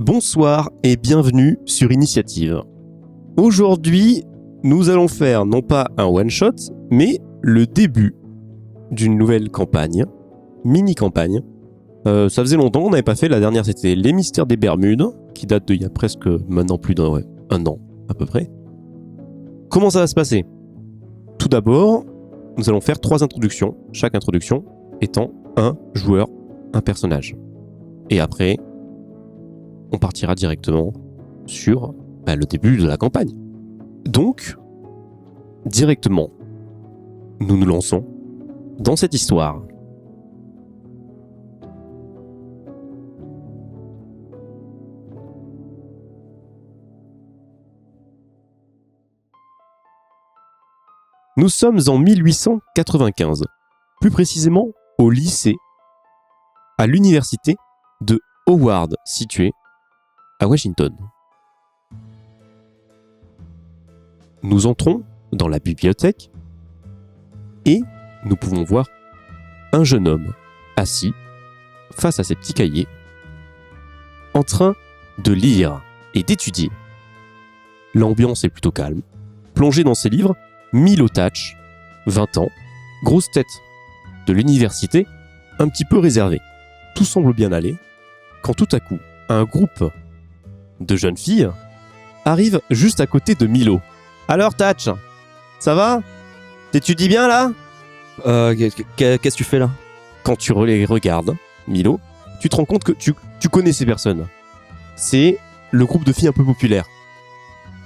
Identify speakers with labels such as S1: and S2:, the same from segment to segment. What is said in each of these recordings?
S1: Bonsoir et bienvenue sur Initiative. Aujourd'hui, nous allons faire non pas un one-shot, mais le début d'une nouvelle campagne, mini-campagne. Ça faisait longtemps qu'on n'avait pas fait, la dernière c'était Les Mystères des Bermudes, qui date d'il y a presque maintenant plus d'un an à peu près. Comment ça va se passer ? Tout d'abord, nous allons faire 3 introductions, chaque introduction étant un joueur, un personnage. Et après, on partira directement sur le début de la campagne. Donc, directement, nous nous lançons dans cette histoire. Nous sommes en 1895, plus précisément au lycée, à l'université de Howard, située à Washington. Nous entrons dans la bibliothèque et nous pouvons voir un jeune homme assis face à ses petits cahiers en train de lire et d'étudier. L'ambiance est plutôt calme. Plongé dans ses livres, Milo Thatch, 20 ans, grosse tête de l'université, un petit peu réservé. Tout semble bien aller quand tout à coup, un groupe de jeunes filles arrive juste à côté de Milo. Alors Thatch, ça va ? T'étudies bien là ?
S2: Qu'est-ce que tu fais là ?
S1: Quand tu les regardes, Milo, tu te rends compte que tu connais ces personnes. C'est le groupe de filles un peu populaires.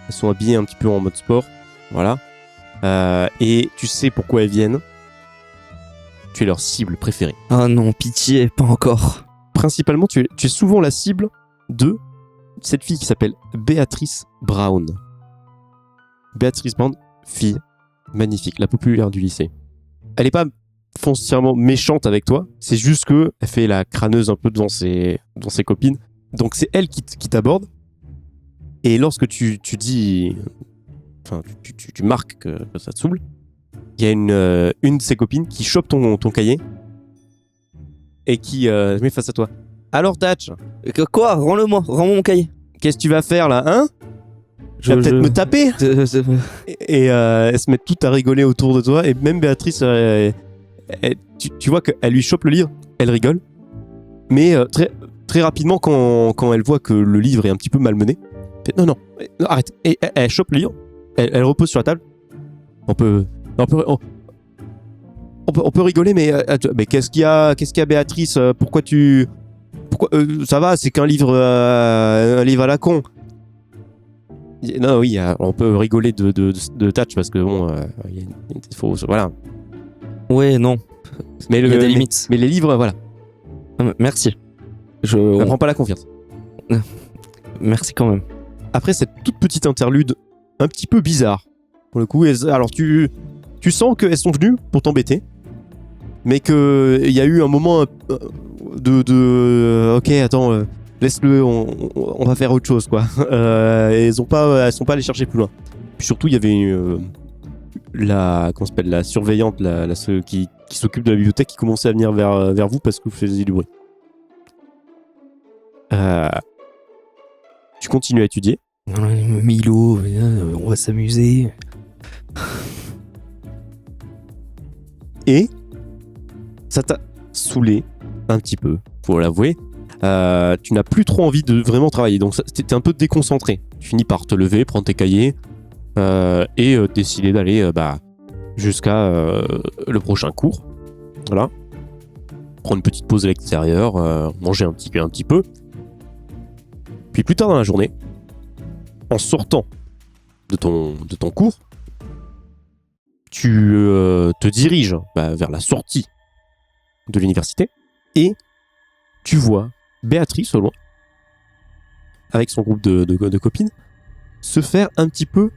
S1: Elles sont habillées un petit peu en mode sport, voilà. Et tu sais pourquoi elles viennent. Tu es leur cible préférée.
S2: Ah non, pitié, pas encore.
S1: Principalement, tu es souvent la cible de cette fille qui s'appelle Béatrice Brown. Béatrice Brown, fille magnifique, la populaire du lycée. Elle n'est pas foncièrement méchante avec toi, c'est juste que elle fait la crâneuse un peu devant ses copines. Donc c'est elle qui t'aborde. Et lorsque tu dis... Enfin, tu marques que ça te saoule, il y a une de ses copines qui chope ton cahier et qui se met face à toi. Alors Thatch,
S2: Quoi ? Rends-le-moi, rends-moi mon cahier.
S1: qu'est-ce que tu vas faire là, hein ? Tu vas peut-être me taper ? Et elles se mettent toutes à rigoler autour de toi. Et même Béatrice, tu vois qu'elle lui chope le livre, elle rigole. Mais très, très rapidement, quand elle voit que le livre est un petit peu malmené, elle fait, non, arrête. Et elle chope le livre, elle repose sur la table. On peut rigoler, mais qu'est-ce qu'il y a Béatrice ? Pourquoi ça va, c'est qu'un livre, un livre à la con. Non, oui, on peut rigoler de Thatch parce que bon, il y a une fausse, voilà.
S2: Ouais, non.
S1: Mais
S2: il y a des limites.
S1: Mais les livres, voilà.
S2: Merci.
S1: Ne prends pas la confiance.
S2: Merci quand même.
S1: Après cette toute petite interlude, un petit peu bizarre, pour le coup, alors tu sens qu'elles sont venues pour t'embêter, mais qu'il y a eu un moment de ok, attends, laisse-le, on va faire autre chose, quoi. Elles sont pas allées chercher plus loin. Puis surtout, il y avait la surveillante, ceux qui s'occupe de la bibliothèque, qui commençait à venir vers vous parce que vous faisiez du bruit. Tu continues à étudier.
S2: Milo, on va s'amuser.
S1: Et ça t'a saoulé un petit peu, faut l'avouer. Tu n'as plus trop envie de vraiment travailler, donc t'es un peu déconcentré. Tu finis par te lever, prendre tes cahiers et décider d'aller jusqu'à le prochain cours. Voilà. Prendre une petite pause à l'extérieur, manger un petit peu. Puis plus tard dans la journée, en sortant de ton cours, tu te diriges vers la sortie de l'université et tu vois Béatrice au loin, avec son groupe de copines, se faire un petit peu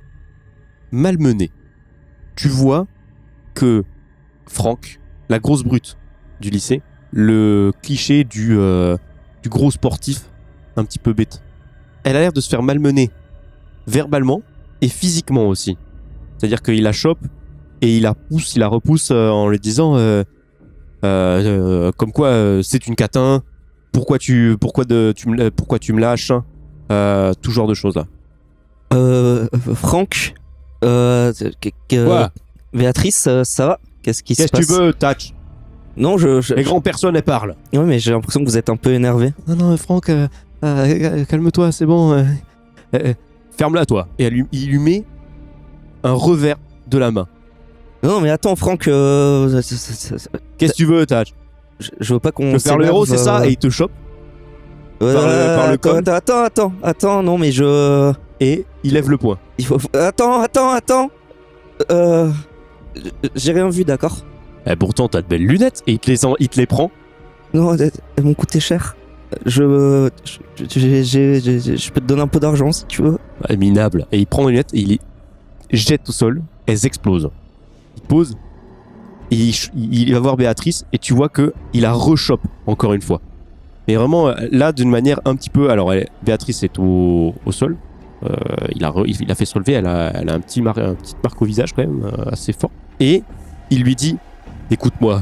S1: malmener. Tu vois que Franck, la grosse brute du lycée, le cliché du gros sportif un petit peu bête, elle a l'air de se faire malmener verbalement et physiquement aussi. C'est-à-dire qu'il la chope et il la repousse en lui disant comme quoi c'est une catin, pourquoi tu me lâches, tout genre de choses là.
S2: Franck,
S1: Quoi?
S2: Béatrice, ça va? Qu'est-ce qui se
S1: Qu'est-ce que
S2: passe?
S1: tu veux, Tatch?
S2: Non,
S1: Les grandes personnes, elles parlent.
S2: Ouais, mais j'ai l'impression que vous êtes un peu énervé.
S1: Non, Franck, calme-toi, c'est bon. Ferme-la, toi. Et il lui met un revers de la main.
S2: Non, mais attends, Franck,
S1: Qu'est-ce que tu veux, Tatch?
S2: je veux pas qu'on.
S1: Tu veux faire le héros, c'est ça? Et il te chope. par le com.
S2: Attends, non, mais je.
S1: Et il lève le poing.
S2: Il faut. Attends. J'ai rien vu, d'accord?
S1: Pourtant, t'as de belles lunettes. Et il te les prend.
S2: Non, elles m'ont coûté cher. Je peux te donner un peu d'argent si tu veux.
S1: Minable. Et il prend les lunettes et il les jette au sol. Elles explosent. Il pose. Et il va voir Béatrice. Et tu vois qu'il la rechoppe encore une fois. Mais vraiment, là, d'une manière un petit peu. Alors, Béatrice est au sol. Il a fait se relever. Elle a une petite marque au visage, quand même, assez fort. Et il lui dit: écoute-moi.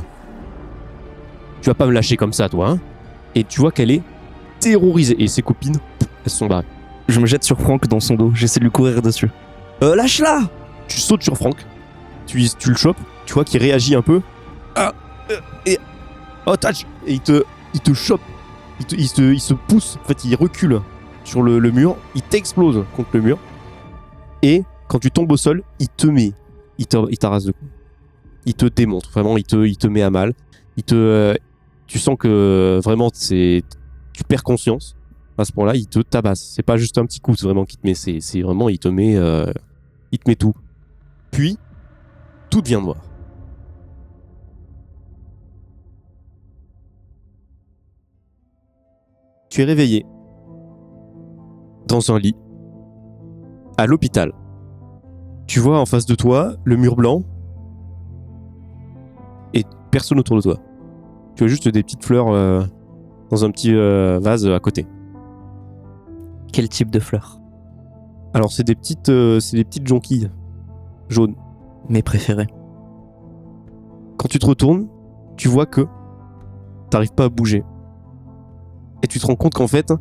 S1: Tu vas pas me lâcher comme ça, toi, hein? Et tu vois qu'elle est terrorisée. Et ses copines, elles se sont barrées.
S2: Je me jette sur Franck dans son dos. J'essaie de lui courir dessus. Lâche-la!
S1: Tu sautes sur Franck. Tu le chopes. Tu vois qu'il réagit un peu. Oh, Tatch! Et il te chope. Il se pousse. En fait, il recule sur le mur. Il t'explose contre le mur. Et quand tu tombes au sol, il te met. Il t'arrasse de coups. Il te démonte. Vraiment, il te met à mal. Tu sens que vraiment, tu perds conscience. À ce point-là, il te tabasse. C'est pas juste un petit coup, c'est vraiment qu'il te met. C'est vraiment, il te met tout. Puis, tout devient noir. Tu es réveillé dans un lit à l'hôpital. Tu vois en face de toi le mur blanc et personne autour de toi. Tu vois juste des petites fleurs dans un petit vase à côté.
S2: Quel type de fleurs?
S1: Alors c'est des petites jonquilles jaunes.
S2: Mes préférés.
S1: Quand tu te retournes, tu vois que t'arrives pas à bouger. Et tu te rends compte qu'en fait,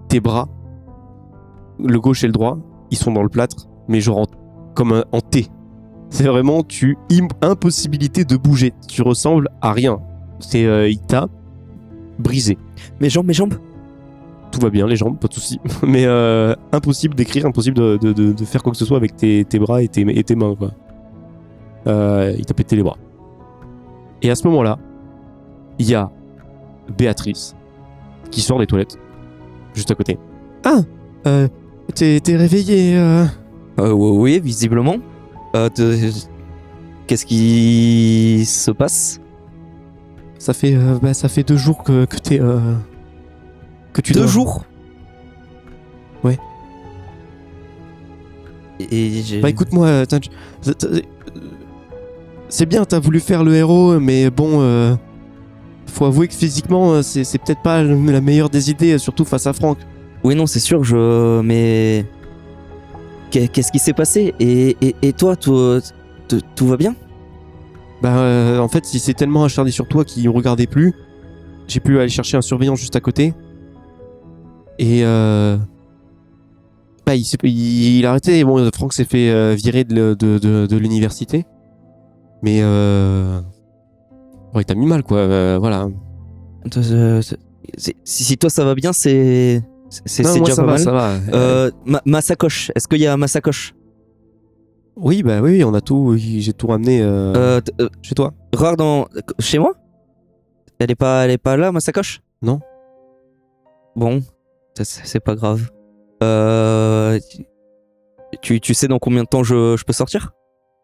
S1: tes bras, le gauche et le droit, ils sont dans le plâtre, mais genre comme en T. C'est vraiment impossibilité de bouger. Tu ressembles à rien. Il t'a brisé.
S2: Mes jambes.
S1: Tout va bien, les jambes, pas de soucis. Mais impossible d'écrire, impossible de faire quoi que ce soit avec tes bras et tes mains, quoi. Il t'a pété les bras. Et à ce moment-là, il y a Béatrice qui sort des toilettes, juste à côté. Ah, t'es réveillé.
S2: Oui, visiblement. Qu'est-ce qui se passe?
S1: Ça fait 2 jours que t'es que tu
S2: 2
S1: dors.
S2: jours?
S1: Ouais.
S2: Et
S1: Bah écoute-moi, c'est bien, t'as voulu faire le héros, mais bon, faut avouer que physiquement, c'est peut-être pas la meilleure des idées, surtout face à Franck.
S2: Oui, non, c'est sûr, mais qu'est-ce qui s'est passé? Et toi, tout va bien?
S1: Bah en fait, il s'est tellement acharné sur toi qu'il ne regardait plus. J'ai pu aller chercher un surveillant juste à côté. Et bah il a arrêté. Bon, Franck s'est fait virer de l'université. Mais il t'a mis mal, quoi. Voilà.
S2: Si toi ça va bien, c'est
S1: Non, moi,
S2: déjà
S1: ça
S2: pas
S1: va,
S2: mal.
S1: ça va.
S2: Ma sacoche. Est-ce qu'il y a ma sacoche?
S1: Oui, bah oui, on a tout. J'ai tout ramené chez toi.
S2: Regarde chez moi. Elle est pas là, ma sacoche?
S1: Non.
S2: Bon, c'est pas grave. Tu sais dans combien de temps je peux sortir?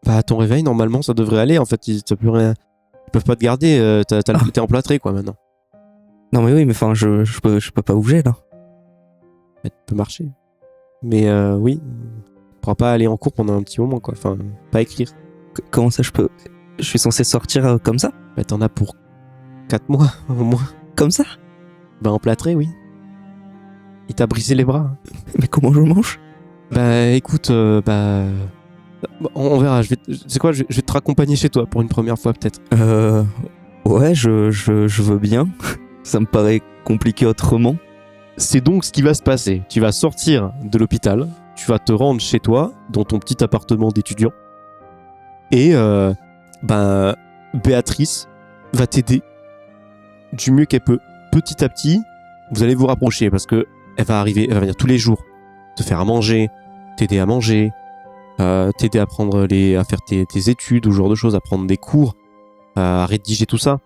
S1: Bah à ton réveil, normalement, ça devrait aller. En fait, ils peuvent pas te garder. T'es emplâtré, quoi, maintenant.
S2: Non mais oui, mais enfin, je peux pas bouger là.
S1: Tu peux marcher. Mais oui, tu pourras pas aller en cours pendant un petit moment, quoi. Enfin, pas écrire.
S2: Comment ça, je suis censé sortir comme ça?
S1: Bah t'en as pour 4 mois, au moins.
S2: Comme ça?
S1: Bah emplâtré, oui. Il t'a brisé les bras.
S2: Mais comment je mange?
S1: Bah écoute, on verra. C'est quoi, je vais te raccompagner chez toi pour une première fois, peut-être.
S2: Ouais, je veux bien. Ça me paraît compliqué autrement.
S1: C'est donc ce qui va se passer. Tu vas sortir de l'hôpital, tu vas te rendre chez toi, dans ton petit appartement d'étudiant, et Béatrice va t'aider du mieux qu'elle peut. Petit à petit, vous allez vous rapprocher parce que elle va venir tous les jours te faire à manger, t'aider à manger, t'aider à faire tes études ou ce genre de choses, à prendre des cours, à rédiger tout ça.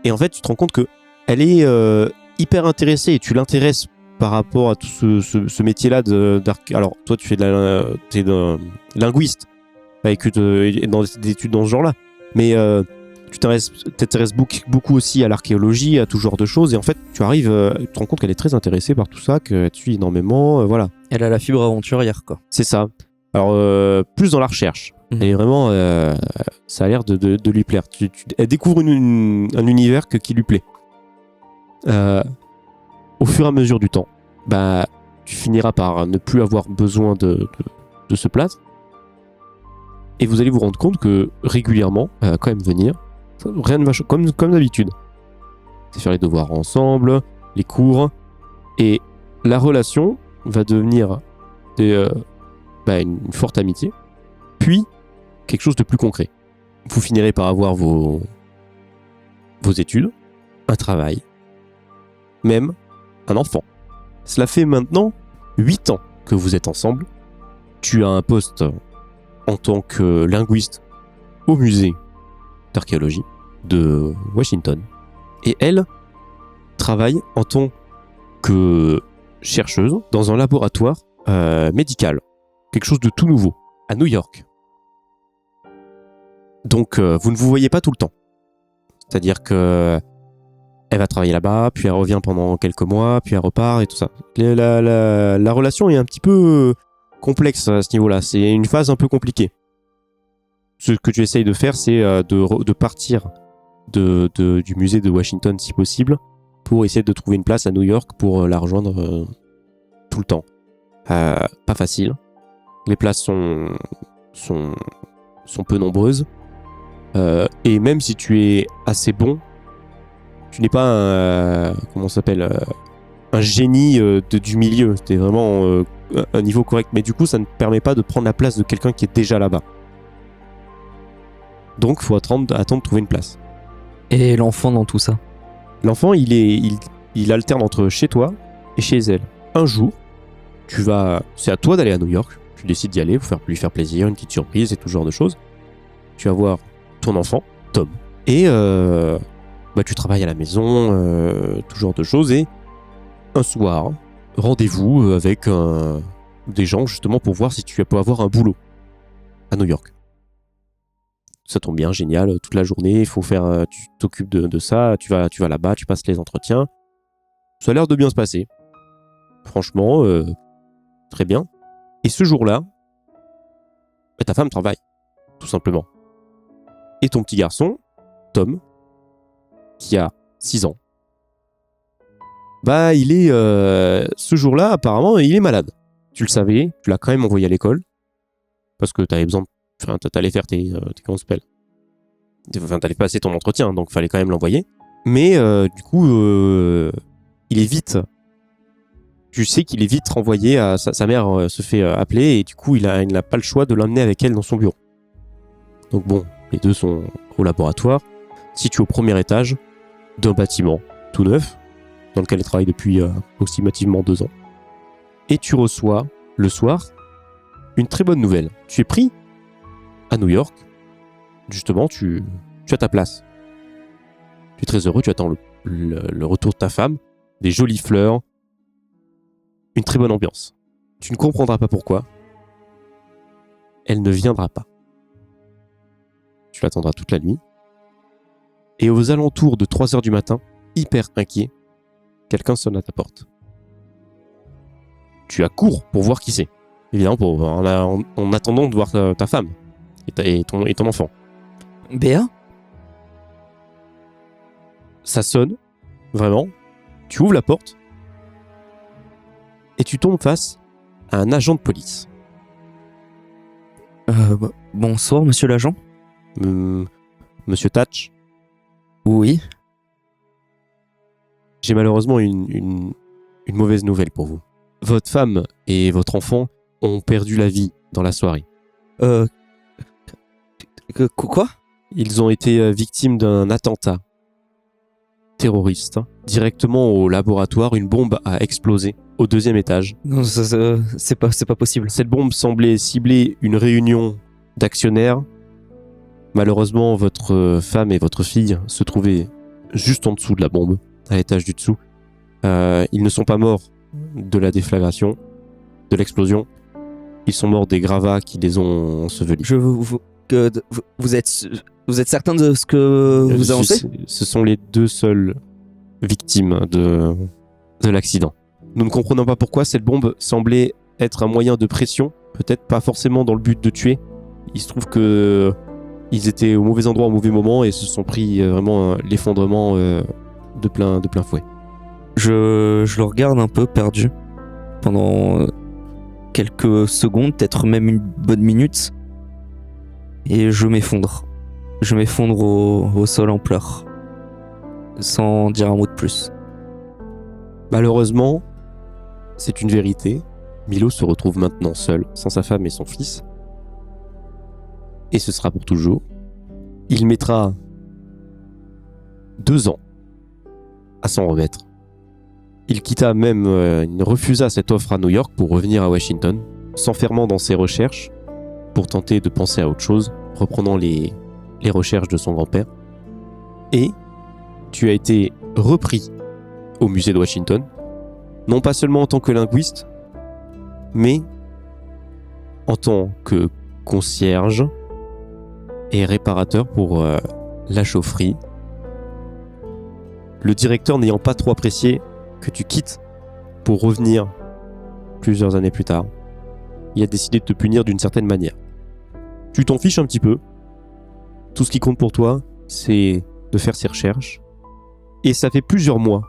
S1: Et en fait, tu te rends compte que elle est hyper intéressée et tu l'intéresses par rapport à tout ce métier-là alors, toi, tu fais t'es linguiste avec dans des études dans ce genre-là. Mais tu t'intéresses beaucoup aussi à l'archéologie, à tout genre de choses. Et en fait, tu te rends compte qu'elle est très intéressée par tout ça, qu'elle te suit énormément. Voilà.
S2: Elle a la fibre aventurière, quoi.
S1: C'est ça. Alors, plus dans la recherche. Et vraiment, ça a l'air de lui plaire. Elle découvre un univers qui lui plaît. Au fur et à mesure du temps, tu finiras par ne plus avoir besoin de ce plâtre. Et vous allez vous rendre compte que régulièrement, elle va quand même venir. Rien ne va comme d'habitude. C'est faire les devoirs ensemble, les cours. Et la relation va devenir une forte amitié. Puis, quelque chose de plus concret. Vous finirez par avoir vos études, un travail, même un enfant. Cela fait maintenant 8 ans que vous êtes ensemble. Tu as un poste en tant que linguiste au musée d'archéologie de Washington. Et elle travaille en tant que chercheuse dans un laboratoire médical. Quelque chose de tout nouveau, à New York. Donc, vous ne vous voyez pas tout le temps. C'est-à-dire que elle va travailler là-bas, puis elle revient pendant quelques mois, puis elle repart et tout ça. La relation est un petit peu complexe à ce niveau-là. C'est une phase un peu compliquée. Ce que tu essayes de faire, c'est de partir du musée de Washington si possible pour essayer de trouver une place à New York pour la rejoindre tout le temps. Pas facile. Les places sont peu nombreuses. Et même si tu es assez bon, tu n'es pas un génie du milieu. Tu es vraiment un niveau correct. Mais du coup, ça ne permet pas de prendre la place de quelqu'un qui est déjà là-bas. Donc, il faut attendre de trouver une place.
S2: Et l'enfant dans tout ça?
S1: L'enfant, il alterne entre chez toi et chez elle. Un jour, c'est à toi d'aller à New York. Tu décides d'y aller pour lui faire plaisir, une petite surprise et tout ce genre de choses. Tu vas voir ton enfant, Tom. Et tu travailles à la maison, tout genre de choses. Et un soir, rendez-vous avec des gens justement pour voir si tu peux avoir un boulot à New York. Ça tombe bien, génial, toute la journée, il faut tu t'occupes de ça, tu vas là-bas, tu passes les entretiens. Ça a l'air de bien se passer. Franchement, très bien. Et ce jour-là, ta femme travaille, tout simplement. Et ton petit garçon, Tom, qui a 6 ans, il est ce jour-là, apparemment, il est malade. Tu le savais, tu l'as quand même envoyé à l'école, parce que t'avais besoin t'allais faire comment ça s'appelle ? T'allais passer ton entretien, donc fallait quand même l'envoyer. Mais du coup, il est vite. Tu sais qu'il est vite renvoyé à sa mère se fait appeler et du coup, il n'a pas le choix de l'emmener avec elle dans son bureau. Donc bon, les deux sont au laboratoire, situé au premier étage d'un bâtiment tout neuf, dans lequel elle travaille depuis approximativement 2 ans. Et tu reçois, le soir, une très bonne nouvelle. Tu es pris à New York. Justement, tu as ta place. Tu es très heureux, tu attends le retour de ta femme, des jolies fleurs, une très bonne ambiance. Tu ne comprendras pas pourquoi. Elle ne viendra pas. Tu l'attendras toute la nuit. Et aux alentours de 3h du matin, hyper inquiet, quelqu'un sonne à ta porte. Tu accours pour voir qui c'est. Évidemment, en attendant de voir ta femme et ton enfant.
S2: Béa ?
S1: Ça sonne, vraiment. Tu ouvres la porte et tu tombes face à un agent de police.
S2: Bonsoir, monsieur l'agent.
S1: Monsieur Thatch.
S2: Oui.
S1: J'ai malheureusement une mauvaise nouvelle pour vous. Votre femme et votre enfant ont perdu la vie dans la soirée.
S2: Quoi?
S1: Ils ont été victimes d'un attentat terroriste. Directement au laboratoire, une bombe a explosé au 2e étage.
S2: Non, c'est pas possible.
S1: Cette bombe semblait cibler une réunion d'actionnaires. Malheureusement, votre femme et votre fille se trouvaient juste en dessous de la bombe, à l'étage du dessous. Ils ne sont pas morts de la déflagration, de l'explosion. Ils sont morts des gravats qui les ont ensevelis.
S2: Vous êtes certain de ce que vous avancez?
S1: Ce sont les 2 seules victimes de l'accident. Nous ne comprenons pas pourquoi cette bombe semblait être un moyen de pression, peut-être pas forcément dans le but de tuer. Il se trouve que ils étaient au mauvais endroit au mauvais moment et se sont pris vraiment l'effondrement de plein fouet.
S2: Je le regarde un peu perdu pendant quelques secondes, peut-être même une bonne minute, et je m'effondre. Je m'effondre au sol en pleurs, sans dire un mot de plus.
S1: Malheureusement, c'est une vérité. Milo se retrouve maintenant seul, sans sa femme et son fils. Et ce sera pour toujours. Il mettra 2 ans à s'en remettre. Il quitta même, il refusa cette offre à New York pour revenir à Washington, s'enfermant dans ses recherches pour tenter de penser à autre chose, reprenant les recherches de son grand-père. Et tu as été repris au musée de Washington, non pas seulement en tant que linguiste, mais en tant que concierge et réparateur pour la chaufferie. Le directeur n'ayant pas trop apprécié que tu quittes pour revenir plusieurs années plus tard, il a décidé de te punir d'une certaine manière. Tu t'en fiches un petit peu. Tout ce qui compte pour toi, c'est de faire ses recherches. Et ça fait plusieurs mois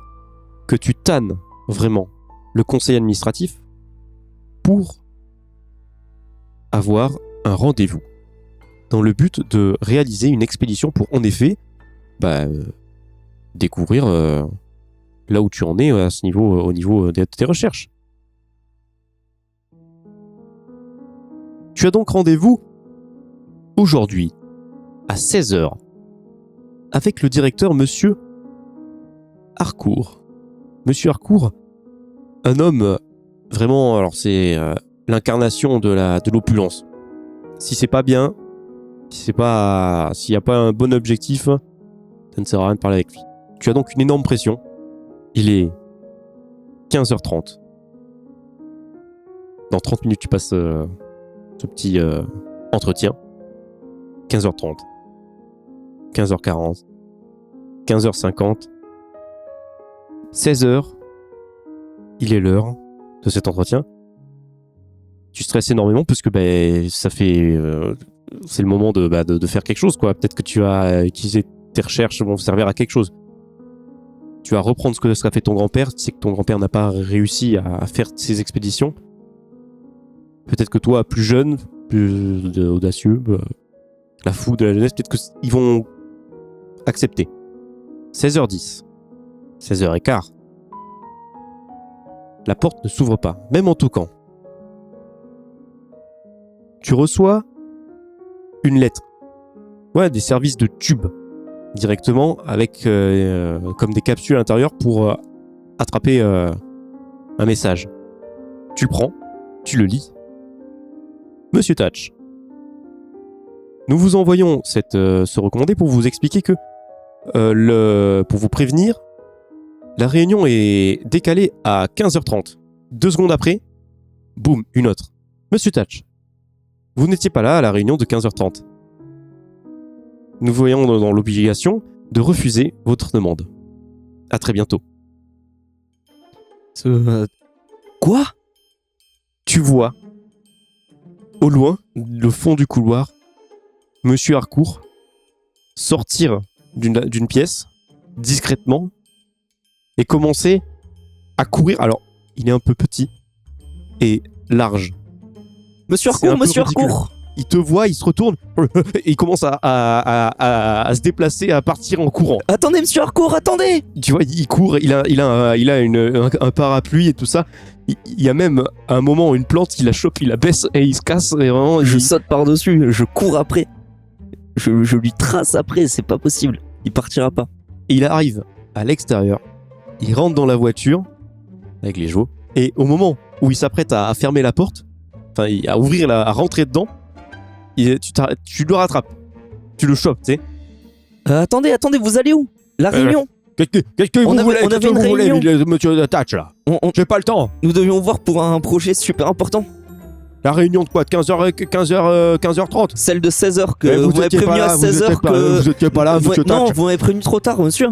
S1: que tu tannes vraiment le conseil administratif pour avoir un rendez-vous dans le but de réaliser une expédition pour, en effet, découvrir là où tu en es à ce niveau, au niveau de tes recherches. Tu as donc rendez-vous aujourd'hui à 16h avec le directeur Monsieur Harcourt. Monsieur Harcourt, un homme vraiment, alors c'est l'incarnation de l'opulence. Si c'est pas bien, s'il n'y a pas un bon objectif, ça ne sert à rien de parler avec lui. Tu as donc une énorme pression. Il est 15h30. Dans 30 minutes, tu passes ce petit entretien. 15h30. 15h40. 15h50. 16h. Il est l'heure de cet entretien. Tu stresses énormément parce que ça fait... c'est le moment de faire quelque chose, quoi. Peut-être que tu vas utiliser tes recherches vont servir à quelque chose. Tu vas reprendre ce que serait fait ton grand-père. Tu sais que ton grand-père n'a pas réussi à faire ses expéditions. Peut-être que toi, plus jeune, plus audacieux, la fougue de la jeunesse, peut-être qu'ils vont accepter. 16h10. 16h15. La porte ne s'ouvre pas, même en toquant. Tu reçois une lettre. Ouais, des services de tube. Directement, avec comme des capsules à l'intérieur pour attraper un message. Tu le prends, tu le lis. Monsieur Thatch, nous vous envoyons ce recommandé pour vous expliquer que, pour vous prévenir, la réunion est décalée à 15h30. 2 secondes après, boum, une autre. Monsieur Thatch, vous n'étiez pas là à la réunion de 15h30. Nous voyons dans l'obligation de refuser votre demande. À très bientôt.
S2: Quoi ?
S1: Tu vois, au loin, le fond du couloir, Monsieur Harcourt sortir d'une pièce, discrètement, et commencer à courir. Alors, il est un peu petit et large.
S2: Monsieur Harcourt, Monsieur Harcourt !
S1: il te voit, il se retourne et il commence à se déplacer, à partir en courant.
S2: Attendez, monsieur Harcourt, attendez!
S1: Tu vois, il court, il a un parapluie et tout ça. Il y a même un moment une plante, il la chope, il la baisse et il se casse. Et vraiment,
S2: Je saute par-dessus, je cours après. Je lui trace après, c'est pas possible. Il partira pas.
S1: il arrive à l'extérieur, il rentre dans la voiture avec les chevaux et au moment où il s'apprête à fermer la porte, enfin à ouvrir, à rentrer dedans, tu le rattrapes, tu le chopes, tu sais.
S2: Attendez, vous allez où? La réunion?
S1: Qu'est-ce que vous voulez?
S2: On avait une réunion.
S1: Monsieur Thatch, là? J'ai pas le temps.
S2: Nous devions voir pour un projet super important.
S1: La réunion de quoi? De 15h30?
S2: Celle de 16h que
S1: vous
S2: vous m'avez
S1: étiez
S2: prévenu
S1: pas là,
S2: à 16h que...
S1: Vous étiez pas là, monsieur
S2: Non,
S1: Thatch.
S2: vous m'avez prévenu trop tard, monsieur.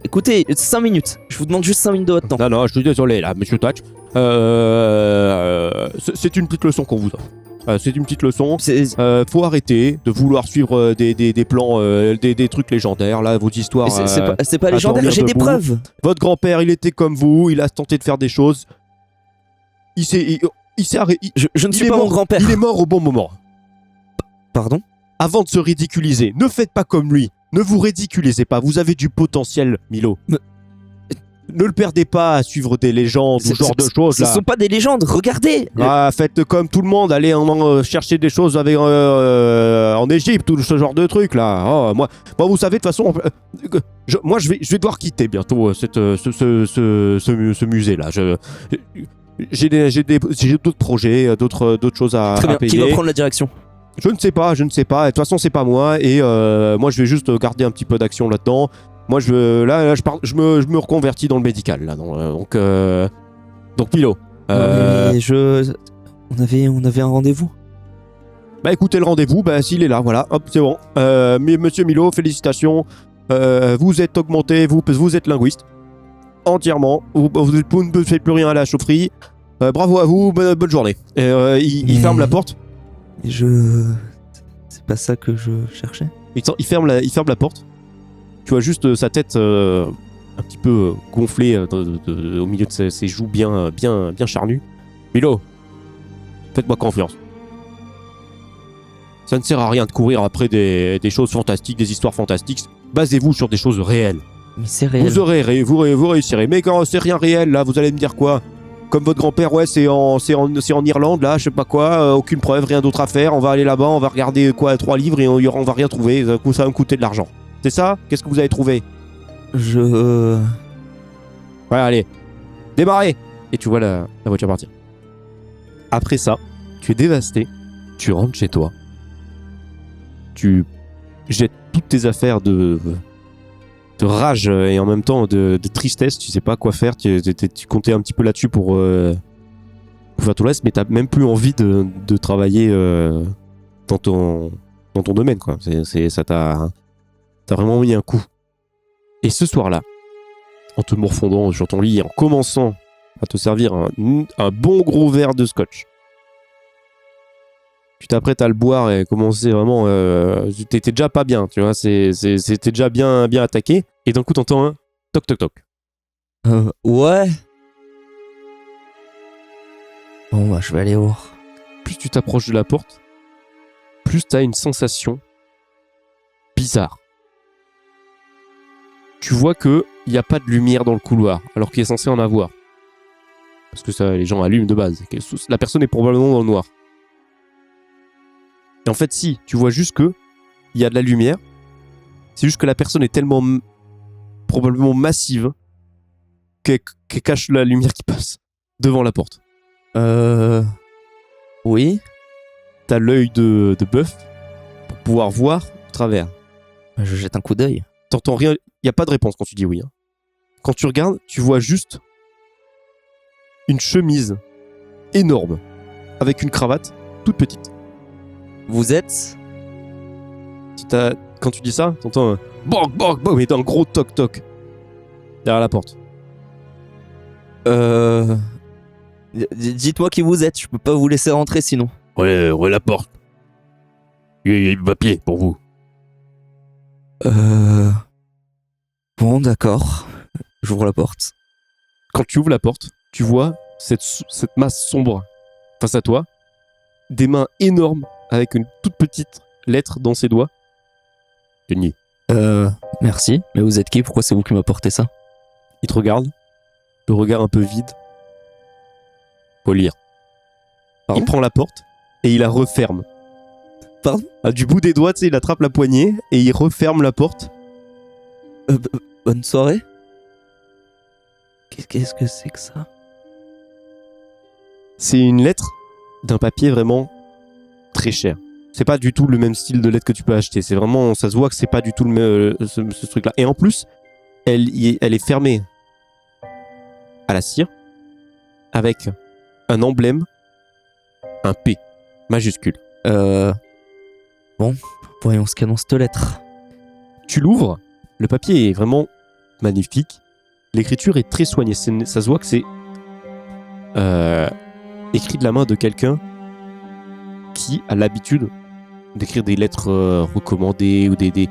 S2: Écoutez, 5 minutes. Je vous demande juste 5 minutes de votre temps.
S1: Non, je suis désolé, là, monsieur Thatch. C'est une petite leçon qu'on vous offre. C'est une petite leçon. Faut arrêter de vouloir suivre des plans, des trucs légendaires, là, vos histoires.
S2: C'est pas légendaire, j'ai des preuves.
S1: Votre grand-père, il était comme vous, il a tenté de faire des choses. Il s'est arrêté.
S2: Je ne suis pas mon grand-père.
S1: Il est mort au bon moment.
S2: Pardon?
S1: Avant de se ridiculiser, ne faites pas comme lui. Ne vous ridiculisez pas. Vous avez du potentiel, Milo. Ne le perdez pas à suivre des légendes ou ce genre de choses là.
S2: Ce sont pas des légendes, regardez.
S1: Faites comme tout le monde, allez chercher des choses en Égypte ou ce genre de trucs là. Moi, vous savez de toute façon, moi je vais devoir quitter bientôt ce musée là. J'ai d'autres projets, d'autres choses à
S2: Très bien.
S1: payer.
S2: Qui va prendre la direction?
S1: Je ne sais pas. De toute façon, c'est pas moi et moi je vais juste garder un petit peu d'action là-dedans. Moi, je me reconvertis dans le médical, là. Donc Milo.
S2: Mais on avait un rendez-vous.
S1: Bah, écoutez, le rendez-vous, s'il est là, voilà, hop, c'est bon. Mais monsieur Milo, félicitations. Vous êtes augmenté, vous êtes linguiste. Entièrement. Vous ne faites plus rien à la chaufferie. Bravo à vous, bonne journée. Il ferme la porte.
S2: C'est pas ça que je cherchais.
S1: Il ferme la porte. Tu vois juste sa tête un petit peu gonflée au milieu de ses joues bien charnues. Milo, faites-moi confiance. Ça ne sert à rien de courir après des choses fantastiques, des histoires fantastiques. Basez-vous sur des choses réelles.
S2: Mais c'est réel.
S1: Vous réussirez. Mais quand c'est rien réel, là, vous allez me dire quoi? Comme votre grand-père, ouais, c'est en Irlande, là, je sais pas quoi, aucune preuve, rien d'autre à faire. On va aller là-bas, on va regarder 3 livres et on va rien trouver. Ça va me coûter de l'argent. C'est ça? Qu'est-ce que vous avez trouvé?
S2: Ouais,
S1: allez, démarrez! Et tu vois la voiture partir. Après ça, tu es dévasté, tu rentres chez toi, tu jettes toutes tes affaires de rage et en même temps de tristesse, tu sais pas quoi faire, tu comptais un petit peu là-dessus pour faire tout le reste, mais t'as même plus envie de travailler dans ton domaine, quoi. T'as vraiment mis un coup. Et ce soir-là, en te morfondant sur ton lit et en commençant à te servir un bon gros verre de scotch, tu t'apprêtes à le boire et commencer vraiment... t'étais déjà pas bien, tu vois, c'était déjà bien attaqué. Et d'un coup, t'entends un toc toc toc.
S2: Ouais. Bon, bah, je vais aller voir.
S1: Plus tu t'approches de la porte, plus t'as une sensation bizarre. Tu vois qu'il n'y a pas de lumière dans le couloir, alors qu'il est censé en avoir. Parce que ça, les gens allument de base. La personne est probablement dans le noir. Et en fait, si, tu vois juste que il y a de la lumière. C'est juste que la personne est tellement probablement massive qu'elle cache la lumière qui passe devant la porte.
S2: Oui.
S1: T'as l'œil de bœuf pour pouvoir voir au travers.
S2: Je jette un coup d'œil.
S1: T'entends rien, il n'y a pas de réponse quand tu dis oui. Hein. Quand tu regardes, tu vois juste une chemise énorme avec une cravate toute petite.
S2: Vous êtes?
S1: Quand tu dis ça, t'entends un bok bok bok, mais t'as un gros toc toc derrière la porte.
S2: Dites-moi qui vous êtes, je peux pas vous laisser rentrer sinon.
S1: Ouais, la porte. Il y a du papier pour vous.
S2: Bon, d'accord. J'ouvre la porte.
S1: Quand tu ouvres la porte, tu vois cette masse sombre face à toi, des mains énormes avec une toute petite lettre dans ses doigts. Denis.
S2: Merci. Mais vous êtes qui? Pourquoi c'est vous qui m'apportez ça?
S1: Il te regarde, le regard un peu vide. Faut lire.
S2: Pardon?
S1: Il prend la porte et il la referme.
S2: Pardon?
S1: Du bout des doigts, tu sais, il attrape la poignée et il referme la porte.
S2: Bonne soirée. Qu'est-ce que c'est que ça?
S1: C'est une lettre d'un papier vraiment très cher. C'est pas du tout le même style de lettre que tu peux acheter. C'est vraiment, ça se voit que c'est pas du tout ce truc-là. Et en plus, elle est fermée à la cire avec un emblème, un P majuscule.
S2: Bon, voyons ce qu'il y a dans cette lettre.
S1: Tu l'ouvres, le papier est vraiment magnifique. L'écriture est très soignée. Ça se voit que c'est écrit de la main de quelqu'un qui a l'habitude d'écrire des lettres recommandées ou des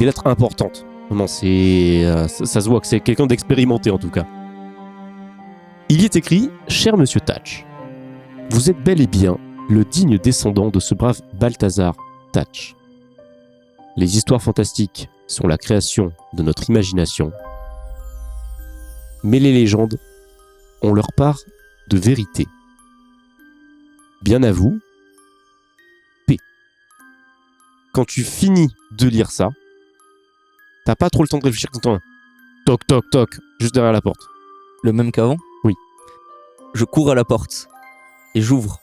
S1: lettres importantes. Vraiment, ça se voit que c'est quelqu'un d'expérimenté en tout cas. Il y est écrit « Cher Monsieur Thatch, vous êtes bel et bien le digne descendant de ce brave Balthazar Thatch. Les histoires fantastiques sont la création de notre imagination. Mais les légendes ont leur part de vérité. Bien à vous, P. » Quand tu finis de lire ça, t'as pas trop le temps de réfléchir, t'entends un toc toc toc juste derrière la porte.
S2: Le même qu'avant?
S1: Oui.
S2: Je cours à la porte et j'ouvre.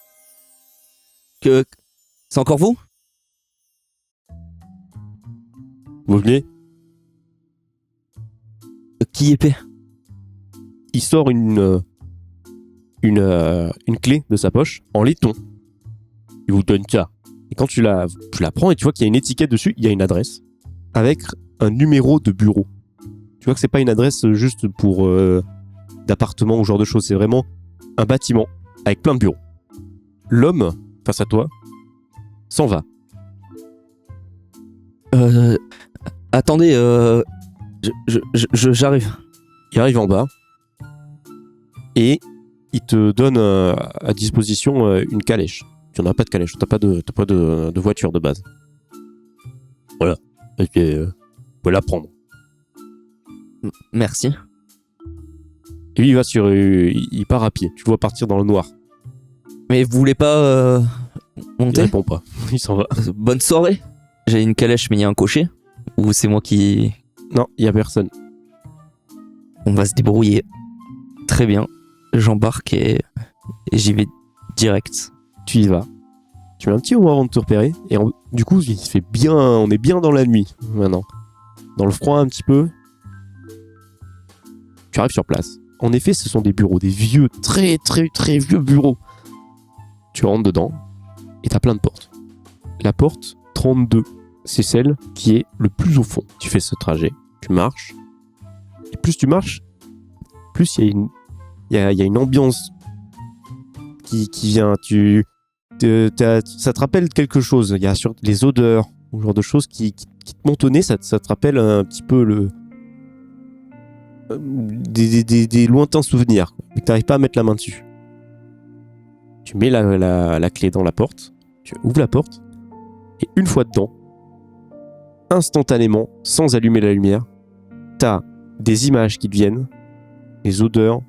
S2: C'est encore vous?
S1: Vous venez?
S2: Qui est P?
S1: Il sort une clé de sa poche en laiton. Il vous donne ça. Et quand tu la prends et tu vois qu'il y a une étiquette dessus, il y a une adresse avec un numéro de bureau. Tu vois que c'est pas une adresse juste pour d'appartement ou ce genre de choses. C'est vraiment un bâtiment avec plein de bureaux. L'homme face à toi s'en va.
S2: Attendez, j'arrive.
S1: Il arrive en bas et il te donne à disposition une calèche. Tu n'en as pas de calèche, t'as pas de voiture de base. Voilà. Et vous pouvez la prendre.
S2: Merci.
S1: Et lui, il part à pied. Tu le vois partir dans le noir.
S2: Mais vous voulez pas
S1: Il
S2: monter?
S1: répond pas. Il s'en va.
S2: Bonne soirée. J'ai une calèche, mais il y a un cocher? Ou c'est moi qui...
S1: Non, il y a personne.
S2: On va se débrouiller. Très bien. J'embarque et j'y vais direct.
S1: Tu y vas. Tu mets un petit moment avant de te repérer. Et du coup, il se fait bien. On est bien dans la nuit maintenant. Dans le froid un petit peu. Tu arrives sur place. En effet, ce sont des bureaux, des vieux, très très très vieux bureaux. Tu rentres dedans et t'as plein de portes. La porte 32, c'est celle qui est le plus au fond. Tu fais ce trajet, tu marches. Et plus tu marches, plus il y a une ambiance qui vient. Ça te rappelle quelque chose. Il y a sur les odeurs, ou ce genre de choses qui te montent au nez. Ça te rappelle un petit peu des lointains souvenirs, mais que tu n'arrives pas à mettre la main dessus. Tu mets la clé dans la porte, tu ouvres la porte, et une fois dedans, instantanément, sans allumer la lumière, t'as des images qui te viennent, les odeurs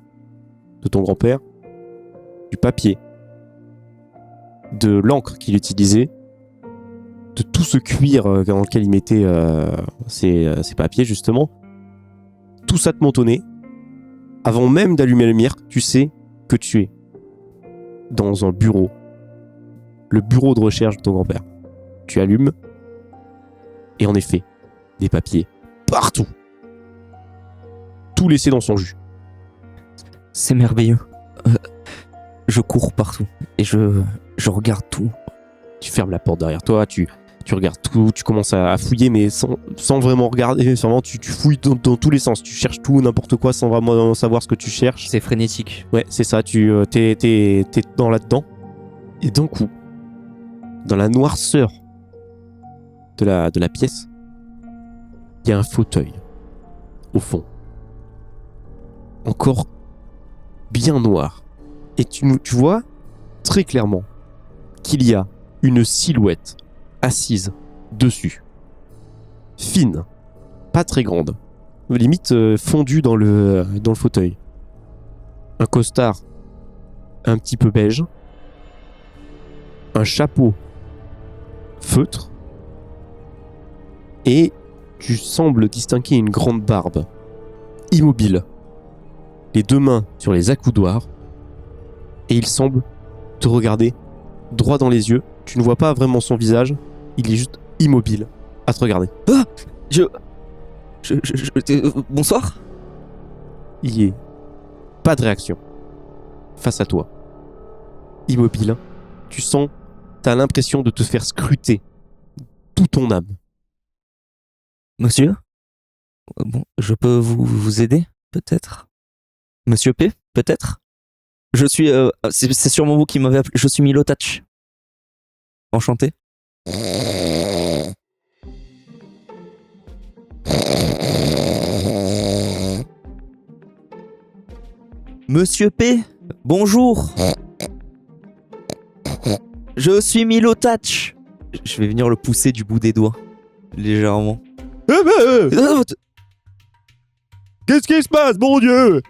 S1: de ton grand-père, du papier, de l'encre qu'il utilisait, de tout ce cuir dans lequel il mettait ses papiers, justement. Tout ça te monte au nez. Avant même d'allumer la lumière, tu sais que tu es dans un bureau. Le bureau de recherche de ton grand-père. Tu allumes. Et en effet, des papiers partout. Tout laissé dans son jus.
S2: C'est merveilleux. Je cours partout. Et je regarde tout.
S1: Tu fermes la porte derrière toi. Tu regardes tout. Tu commences à fouiller, mais sans vraiment regarder. Vraiment, tu fouilles dans tous les sens. Tu cherches tout, n'importe quoi, sans vraiment savoir ce que tu cherches.
S2: C'est frénétique.
S1: Ouais, c'est ça. T'es dans là-dedans. Et d'un coup, dans la noirceur de la pièce, il y a un fauteuil au fond, encore bien noir, et tu vois très clairement qu'il y a une silhouette assise dessus. Fine, pas très grande, limite fondue dans le fauteuil. Un costard un petit peu beige, un chapeau feutre, et tu sembles distinguer une grande barbe, immobile, les deux mains sur les accoudoirs, et il semble te regarder droit dans les yeux. Tu ne vois pas vraiment son visage, il est juste immobile à te regarder.
S2: Ah, bonsoir.
S1: Il y est pas de réaction face à toi. Immobile, tu sens, t'as l'impression de te faire scruter tout ton âme.
S2: Monsieur, bon, je peux vous aider, peut-être. Monsieur P, peut-être. Je suis, c'est sûrement vous qui m'avez appelé. Je suis Milotach. Enchanté. Monsieur P, bonjour. Je suis Milotach. Je vais venir le pousser du bout des doigts, légèrement.
S1: Qu'est-ce qui se passe, mon Dieu?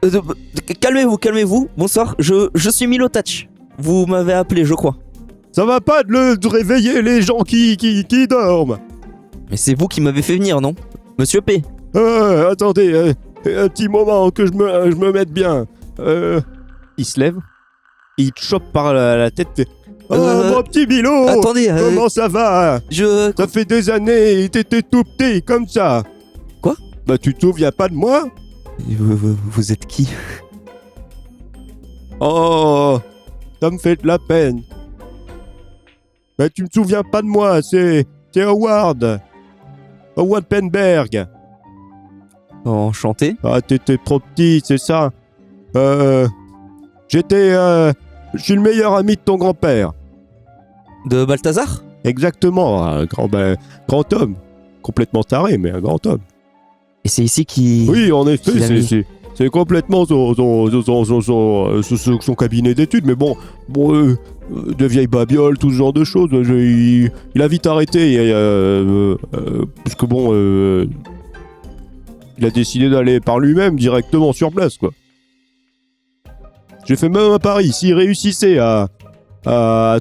S2: Calmez-vous. Bonsoir, je suis Milotach. Vous m'avez appelé, je crois.
S1: Ça va pas de réveiller les gens qui dorment.
S2: Mais c'est vous qui m'avez fait venir, non? Monsieur P.
S1: Attendez, un petit moment que je me mette bien. Il se lève et il te chope par la tête. Mon petit Milo,
S2: attendez,
S1: comment ça va? Ça fait des années, t'étais tout petit comme ça.
S2: Quoi?
S1: Bah tu te souviens pas de moi?
S2: Vous êtes qui?
S1: Oh, ça me fait de la peine. Bah tu me souviens pas de moi, c'est Howard. Howard Penberg.
S2: Enchanté.
S1: Ah, t'étais trop petit, c'est ça. Je suis le meilleur ami de ton grand-père.
S2: De Balthazar?
S1: Exactement, un grand homme. Complètement taré, mais un grand homme.
S2: Et c'est ici qui...
S1: Oui, en effet, c'est complètement son cabinet d'études, mais bon, de vieilles babioles, tout ce genre de choses. Il a vite arrêté, parce que bon, il a décidé d'aller par lui-même directement sur place, quoi. J'ai fait même un pari, s'il réussissait à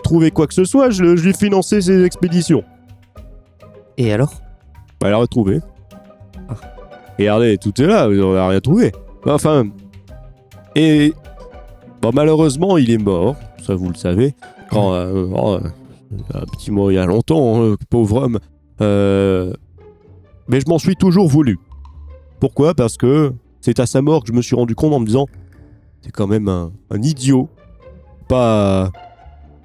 S1: trouver quoi que ce soit, je lui finançais ses expéditions.
S2: Et alors?
S1: Bah, il a retrouvé. Et regardez, tout est là, on n'a rien trouvé. Enfin, et bon, malheureusement, il est mort, ça vous le savez. Un petit mot il y a longtemps, pauvre homme. Mais je m'en suis toujours voulu. Pourquoi? Parce que c'est à sa mort que je me suis rendu compte en me disant, t'es quand même un idiot. Pas...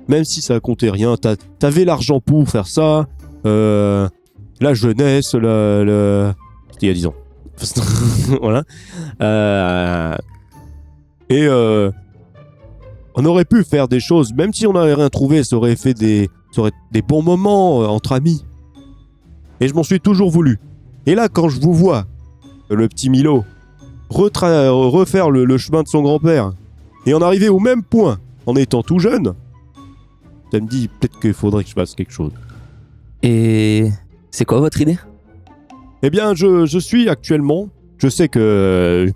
S1: Même si ça comptait rien, t'avais l'argent pour faire ça, la jeunesse, c'était il y a 10 ans. Voilà. On aurait pu faire des choses, même si on n'avait rien trouvé, ça aurait des bons moments entre amis. Et je m'en suis toujours voulu. Et là, quand je vous vois, le petit Milo, refaire le chemin de son grand-père, et en arriver au même point, en étant tout jeune, ça me dit peut-être qu'il faudrait que je fasse quelque chose.
S2: Et c'est quoi votre idée?
S1: Eh bien, je suis actuellement, je sais que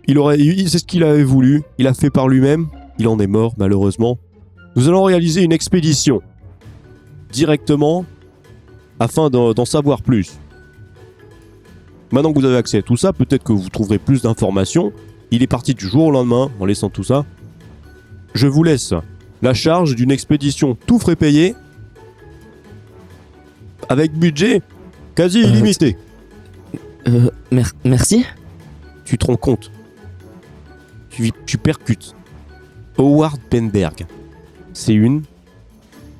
S1: c'est ce qu'il avait voulu, il a fait par lui-même, il en est mort malheureusement. Nous allons réaliser une expédition directement afin d'en savoir plus. Maintenant que vous avez accès à tout ça, peut-être que vous trouverez plus d'informations. Il est parti du jour au lendemain en laissant tout ça. Je vous laisse la charge d'une expédition tout frais payé avec budget quasi illimité.
S2: Merci.
S1: Tu te rends compte? Tu percutes. Howard Penberg. C'est une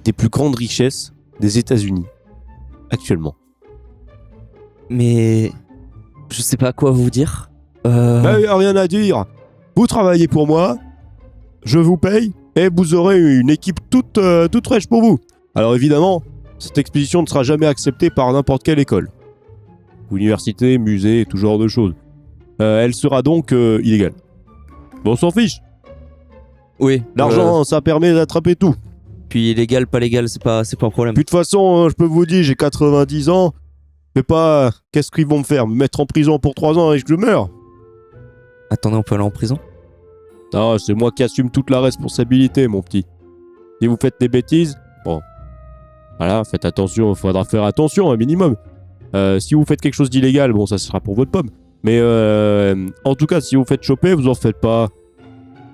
S1: des plus grandes richesses des États-Unis actuellement.
S2: Mais je sais pas quoi vous dire.
S1: Rien à dire. Vous travaillez pour moi, je vous paye et vous aurez une équipe toute fraîche pour vous. Alors évidemment, cette expédition ne sera jamais acceptée par n'importe quelle école. Université, musée, tout genre de choses. Elle sera donc illégale. Bon, on s'en fiche.
S2: Oui.
S1: L'argent, ça permet d'attraper tout.
S2: Puis légal, pas légal, c'est pas un problème.
S1: Puis de toute façon, je peux vous dire, j'ai 90 ans. Mais pas... Qu'est-ce qu'ils vont me faire? Me mettre en prison pour 3 ans et que je meurs?
S2: Attendez, on peut aller en prison?
S1: Non, c'est moi qui assume toute la responsabilité, mon petit. Si vous faites des bêtises, bon... Voilà, faites attention, il faudra faire attention un minimum. Si vous faites quelque chose d'illégal, bon, ça sera pour votre pomme. Mais en tout cas, si vous faites choper, vous en faites pas.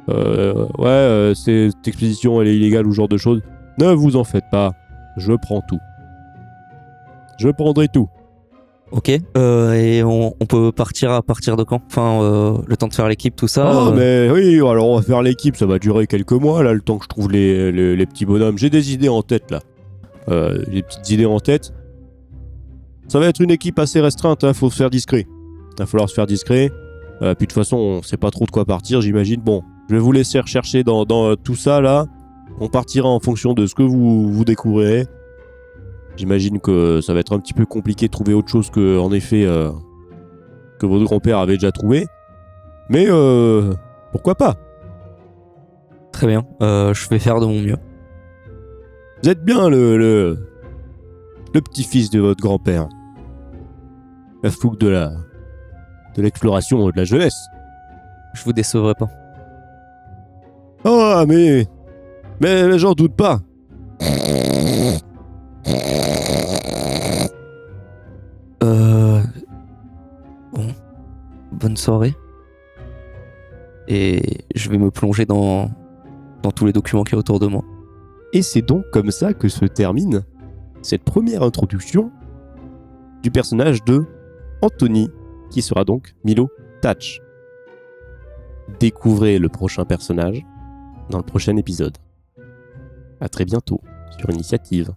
S1: Cette expédition, elle est illégale ou ce genre de choses. Ne vous en faites pas. Je prends tout. Je prendrai tout.
S2: Ok. Et on peut partir à partir de quand? Enfin, le temps de faire l'équipe, tout ça.
S1: Ah, mais oui, alors on va faire l'équipe, ça va durer quelques mois, là, le temps que je trouve les petits bonhommes. J'ai des idées en tête, là. Des petites idées en tête. Ça va être une équipe assez restreinte, hein, faut se faire discret. Il va falloir se faire discret. Puis de toute façon, on sait pas trop de quoi partir, j'imagine. Bon, je vais vous laisser rechercher dans tout ça, là. On partira en fonction de ce que vous découvrirez. J'imagine que ça va être un petit peu compliqué de trouver autre chose que, en effet, que votre grand-père avait déjà trouvé. Mais pourquoi pas?
S2: Très bien. Je vais faire de mon mieux.
S1: Vous êtes bien le petit-fils de votre grand-père. La fougue de l'exploration de la jeunesse.
S2: Je vous décevrai pas.
S1: Ah, mais j'en doute pas.
S2: Bon. Bonne soirée. Et je vais me plonger dans tous les documents qu'il y a autour de moi.
S1: Et c'est donc comme ça que se termine cette première introduction du personnage de Anthony, qui sera donc Milo Thatch. Découvrez le prochain personnage dans le prochain épisode. À très bientôt sur Initiative.